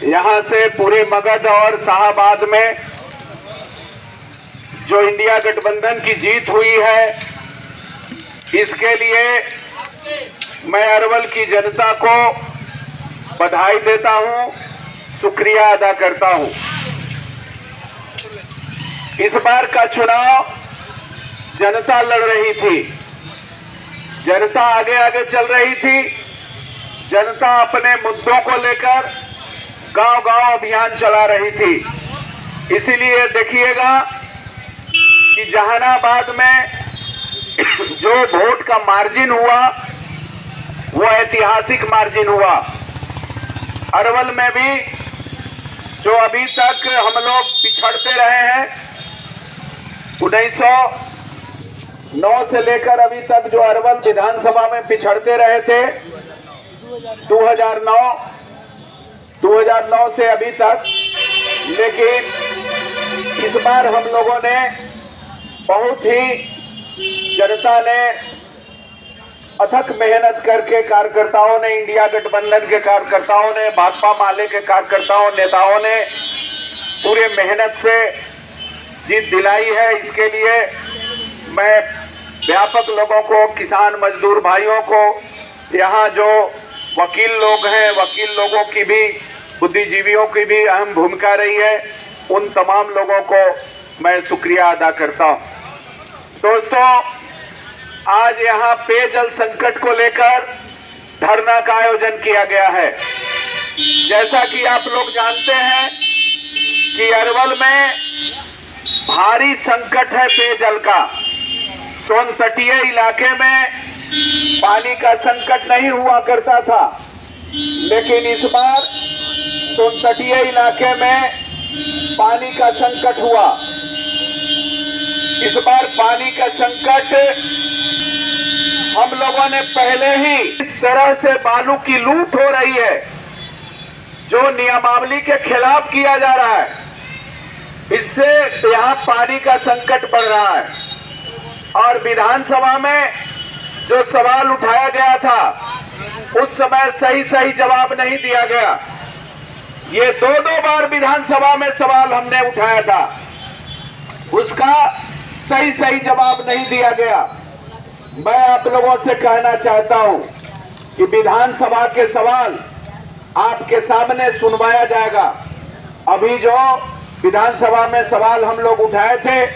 यहाँ से पूरे मगध और शाहाबाद में जो इंडिया गठबंधन की जीत हुई है, इसके लिए मैं अरवल की जनता को बधाई देता हूँ, शुक्रिया अदा करता हूँ। इस बार का चुनाव जनता लड़ रही थी, जनता आगे आगे चल रही थी, जनता अपने मुद्दों को लेकर गांव-गांव अभियान चला रही थी। इसीलिए देखिएगा कि जहानाबाद में जो वोट का मार्जिन हुआ वो ऐतिहासिक मार्जिन हुआ। अरवल में भी जो अभी तक हम लोग पिछड़ते रहे हैं, 1909 से लेकर अभी तक जो अरवल विधानसभा में पिछड़ते रहे थे, 2009 से अभी तक, लेकिन इस बार हम लोगों ने बहुत ही, जनता ने अथक मेहनत करके, कार्यकर्ताओं ने, इंडिया गठबंधन के कार्यकर्ताओं ने, भाकपा माले के कार्यकर्ताओं, नेताओं ने पूरे मेहनत से जीत दिलाई है। इसके लिए मैं व्यापक लोगों को, किसान मजदूर भाइयों को, यहाँ जो वकील लोग हैं, वकील लोगों की भी, बुद्धिजीवियों की भी अहम भूमिका रही है, उन तमाम लोगों को मैं शुक्रिया अदा करता हूँ। दोस्तों, आज यहाँ पेयजल संकट को लेकर धरना का आयोजन किया गया है। जैसा कि आप लोग जानते हैं कि अरवल में भारी संकट है पेयजल का। सोन तटीय इलाके में पानी का संकट नहीं हुआ करता था, लेकिन इस बार सोन तटीय इलाके में पानी का संकट हुआ। इस बार पानी का संकट हम लोगों ने पहले ही, इस तरह से बालू की लूट हो रही है, जो नियमावली के खिलाफ किया जा रहा है, इससे यहाँ पानी का संकट बढ़ रहा है। और विधानसभा में जो सवाल उठाया गया था, उस समय सही जवाब नहीं दिया गया। ये दो बार विधानसभा में सवाल हमने उठाया था, उसका सही जवाब नहीं दिया गया। मैं आप लोगों से कहना चाहता हूं कि विधानसभा के सवाल आपके सामने सुनवाया जाएगा। अभी जो विधानसभा में सवाल हम लोग उठाए थे,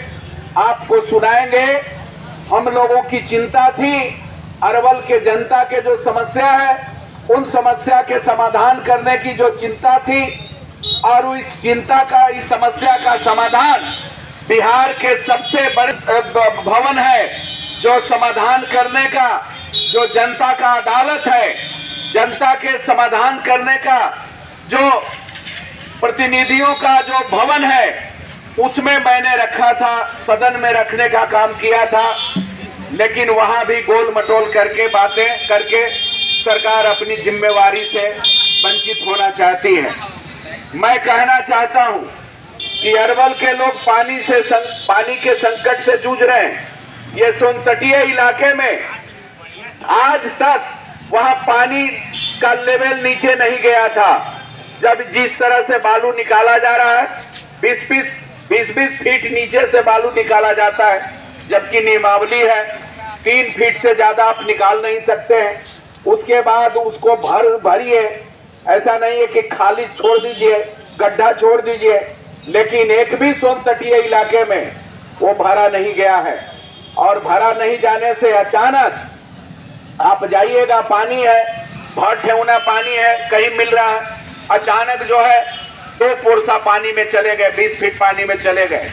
आपको सुनाएंगे। हम लोगों की चिंता थी, अरवल के जनता के जो समस्या है, उन समस्या के समाधान करने की जो चिंता थी, और इस चिंता का, इस समस्या का समाधान बिहार के सबसे बड़े भवन है, जो समाधान करने का, जो जनता का अदालत है, जनता के समाधान करने का जो प्रतिनिधियों का जो भवन है, उसमें मैंने रखा था, सदन में रखने का काम किया था। लेकिन वहां भी गोल मटोल करके, बातें करके सरकार अपनी जिम्मेवारी से वंचित होना चाहती है। मैं कहना चाहता हूं कि अरवल के लोग पानी के संकट से जूझ रहे हैं। ये सोन तटीय इलाके में आज तक वहां पानी का लेवल नीचे नहीं गया था। जब जिस तरह से बालू निकाला जा रहा है, 20 फीट नीचे से बालू निकाला जाता है, जबकि नियमावली है 3 फीट से ज्यादा आप निकाल नहीं सकते हैं। उसके बाद उसको भरिए, ऐसा नहीं है कि खाली छोड़ दीजिए, गड्ढा छोड़ दीजिए। लेकिन एक भी सोन तटीय इलाके में वो भरा नहीं गया है। और भरा नहीं जाने से अचानक आप जाइएगा, पानी है, भर ठेवना पानी है, कहीं मिल रहा है, अचानक जो है 2 पोरसा पानी में चले गए, 20 फीट पानी में चले गए।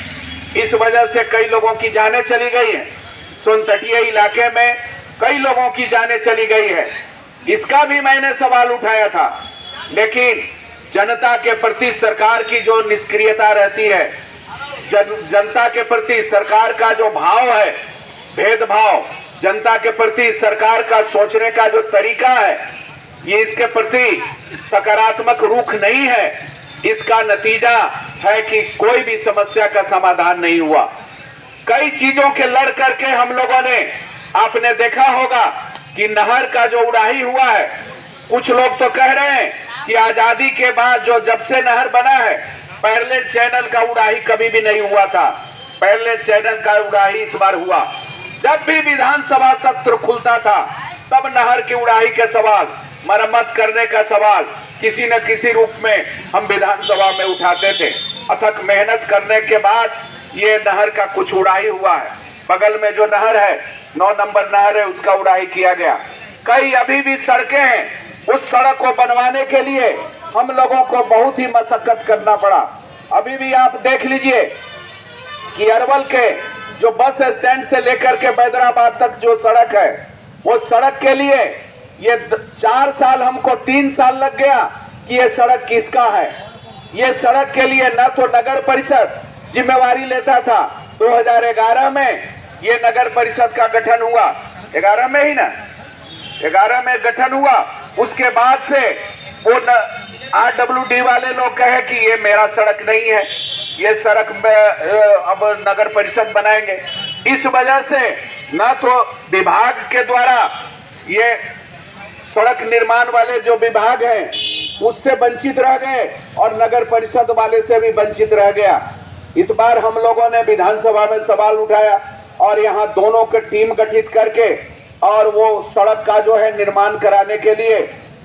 इस वजह से कई लोगों की जानें चली गई हैं। सोन तटीय इलाके में कई लोगों की जानें चली गई है। इसका भी मैंने सवाल उठाया था, लेकिन जनता के प्रति सरकार की जो निष्क्रियता रहती है, जनता के प्रति सरकार का जो भाव है, भेदभाव, जनता के प्रति सरकार का सोचने का जो तरीका है, ये इसके प्रति सकारात्मक रुख नहीं है। इसका नतीजा है कि कोई भी समस्या का समाधान नहीं हुआ। कई चीजों के लड़ करके हम लोगों ने, आपने देखा होगा कि नहर का जो उड़ाही हुआ है, कुछ लोग तो कह रहे हैं कि आजादी के बाद जब से नहर बना है, पैरेलल चैनल का उड़ाही कभी भी नहीं हुआ था। पैरेलल चैनल का उड़ाही इस बार हुआ। जब भी विधानसभा सत्र खुलता था तब नहर की उड़ाही के सवाल, मरम्मत करने का सवाल किसी न किसी रूप में हम विधानसभा में उठाते थे। अथक मेहनत करने के बाद ये नहर का कुछ उड़ाही हुआ है। बगल में जो नहर है, 9 नंबर नहर है, उसका उड़ाही किया गया। कई अभी भी सड़कें हैं, उस सड़क को बनवाने के लिए हम लोगों को बहुत ही मशक्कत करना पड़ा। अभी भी आप देख लीजिए कि अरवल के जो बस स्टैंड से लेकर के बैदराबाद तक जो सड़क है, वो सड़क के लिए ये 4 साल, हमको 3 साल लग गया कि ये सड़क किसका है। ये सड़क के लिए न तो नगर परिषद जिम्मेवारी लेता था। 2011 में ये नगर परिषद का गठन हुआ, 11 में ही ना, 11 में गठन हुआ। उसके बाद से वो RWD वाले लोग कहे कि ये मेरा सड़क नहीं है, ये सड़क में अब नगर परिषद बनाएंगे। इस वजह से न तो विभाग के द्वारा ये सड़क निर्माण वाले जो विभाग हैं उससे वंचित रह गए और नगर परिषद वाले से भी वंचित रह गया। इस बार हम लोगों ने विधानसभा में सवाल उठाया और यहाँ दोनों की टीम गठित करके और वो सड़क का जो है निर्माण कराने के लिए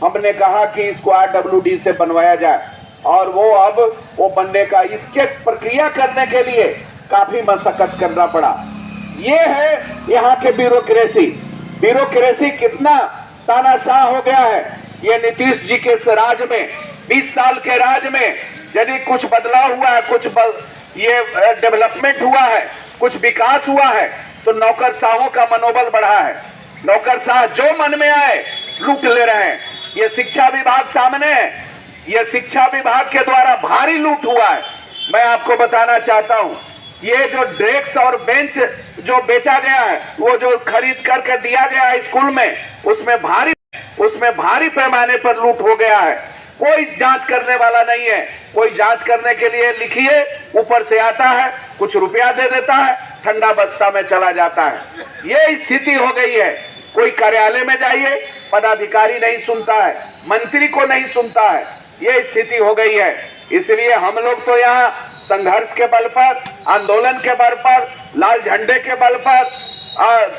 हमने कहा कि इसको RWD से बनवाया जाए और वो अब वो बनने का, इसके प्रक्रिया करने के लिए काफी मशक्कत करना पड़ा। ये है यहाँ के ब्यूरोक्रेसी कितना तानाशाह हो गया है। ये नीतीश जी के राज में, 20 साल के राज में यदि कुछ बदलाव हुआ है, कुछ ये डेवलपमेंट हुआ है, कुछ विकास हुआ है, तो नौकरशाहों का मनोबल बढ़ा है। नौकरशाह जो मन में आए लूट ले रहे हैं। ये शिक्षा विभाग सामने है, ये शिक्षा विभाग के द्वारा भारी लूट हुआ है। मैं आपको बताना चाहता हूँ, ये जो डेस्क और बेंच जो बेचा गया है, वो जो खरीद करके दिया गया है स्कूल में, उसमें भारी पैमाने पर लूट हो गया है। कोई जांच करने वाला नहीं है। कोई जांच करने के लिए लिखिए, ऊपर से आता है, कुछ रुपया दे देता है, ठंडा बस्ता में चला जाता है। ये स्थिति हो गई है। कोई कार्यालय में जाइए, पदाधिकारी नहीं सुनता है, मंत्री को नहीं सुनता है। ये स्थिति हो गई है। इसलिए हम लोग तो यहाँ संघर्ष के बल पर, आंदोलन के बल पर, लाल झंडे के बल पर,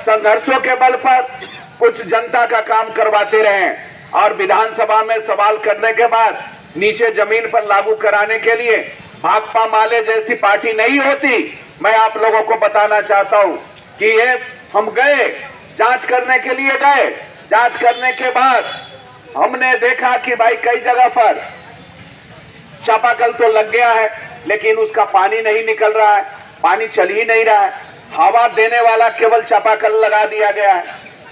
संघर्षों के बल पर कुछ जनता का काम करवाते रहे और विधानसभा में सवाल करने के बाद नीचे जमीन पर लागू कराने के लिए भाकपा माले जैसी पार्टी नहीं होती। मैं आप लोगों को बताना चाहता हूं कि ये हम गए, जांच करने के लिए गए। जांच करने के बाद हमने देखा कि भाई कई जगह पर चापाकल तो लग गया है, लेकिन उसका पानी नहीं निकल रहा है, पानी चल ही नहीं रहा है। हवा देने वाला केवल चापाकल लगा दिया गया है।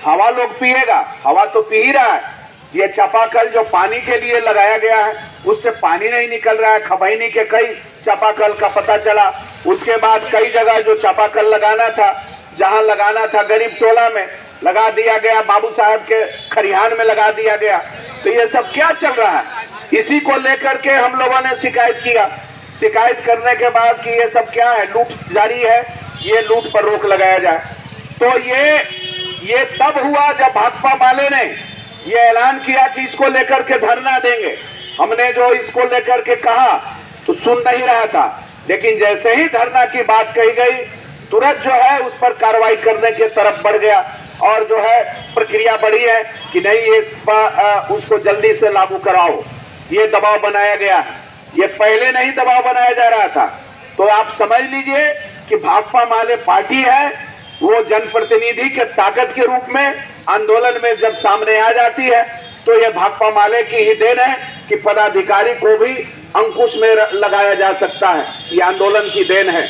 हवा लोग पिएगा, हवा तो पी ही रहा है। ये चापाकल जो पानी के लिए लगाया गया है, उससे पानी नहीं निकल रहा है। खबैनी के कई चापाकल का पता चला। उसके बाद कई जगह जो चापाकल लगाना था, जहां लगाना था गरीब टोला में लगा दिया गया, बाबू साहब के खरिहान में लगा दिया गया। तो ये सब क्या चल रहा है? इसी को लेकर के हम लोगों ने शिकायत किया। शिकायत करने के बाद कि ये सब क्या है, लूट जारी है, ये लूट पर रोक लगाया जाए। तो ये तब हुआ जब भाकपा वाले ने ये ऐलान किया कि इसको लेकर के धरना देंगे। हमने जो इसको लेकर के कहा तो सुन नहीं रहा था, लेकिन जैसे ही धरना की बात कही गई, तुरंत जो है उस पर कार्रवाई करने की तरफ बढ़ गया और जो है प्रक्रिया बढ़ी है कि नहीं, ये उसको जल्दी से लागू कराओ। ये दबाव बनाया गया है। ये पहले नहीं दबाव बनाया जा रहा था। तो आप समझ लीजिए कि भाकपा माले पार्टी है, वो जनप्रतिनिधि के ताकत के रूप में आंदोलन में जब सामने आ जाती है, तो ये भाकपा माले की ही देन है कि पदाधिकारी को भी अंकुश में लगाया जा सकता है। ये आंदोलन की देन है।